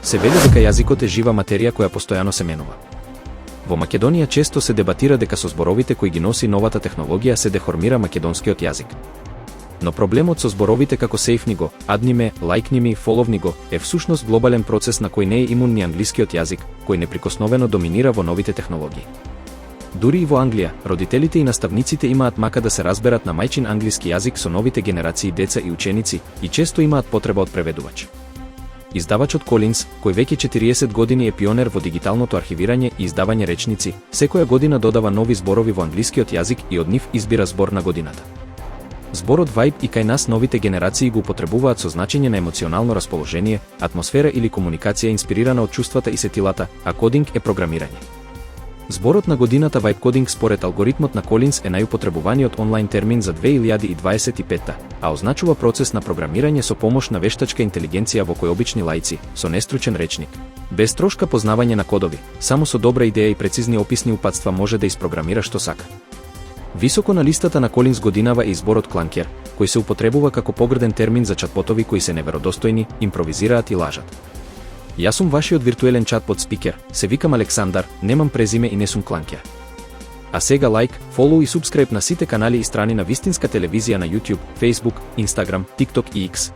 Се вели дека јазикот е жива материја која постојано се менува. Во Македонија често се дебатира дека со зборовите кои ги носи новата технологија се дехормира македонскиот јазик. Но проблемот со зборовите како сейфни го, адни ме, лајкни ми, фоловни го, е всушност глобален процес на кој не е имун ни англискиот јазик, кој неприкосновено доминира во новите технологии. Дури и во Англија, родителите и наставниците имаат мака да се разберат на мајчин англиски јазик со новите генерации деца и ученици и често имаат потреба од преведувач. Издавачот Колинс, кој веќе 40 години е пионер во дигиталното архивирање и издавање речници, секоја година додава нови зборови во англискиот јазик и од нив избира збор на годината. Зборот вајб и кај нас новите генерации го употребуваат со значење на емоционално расположение, атмосфера или комуникација инспирирана од чувствата и сетилата, а кодинг е програмирање. Зборот на годината вајб кодинг според алгоритмот на Колинс е најупотребуваниот онлайн термин за 2025, а означува процес на програмирање со помош на вештачка интелигенција во кој обични лаици, со нестручен речник, без трошка познавање на кодови, само со добра идеја и прецизни описни упатства може да испрограмира што сака. Високо на листата на Колинс годинава е и зборот кланкер, кој се употребува како погрден термин за чатботови кои се неверодостојни, импровизираат и лажат. Јас сум вашиот виртуелен чатбот спикер, се викам Александар, немам презиме и не сум кланкер. А сега лайк, фолоу и субскрип на сите канали и страни на Вистинска телевизија на YouTube, Facebook, Instagram, TikTok и X.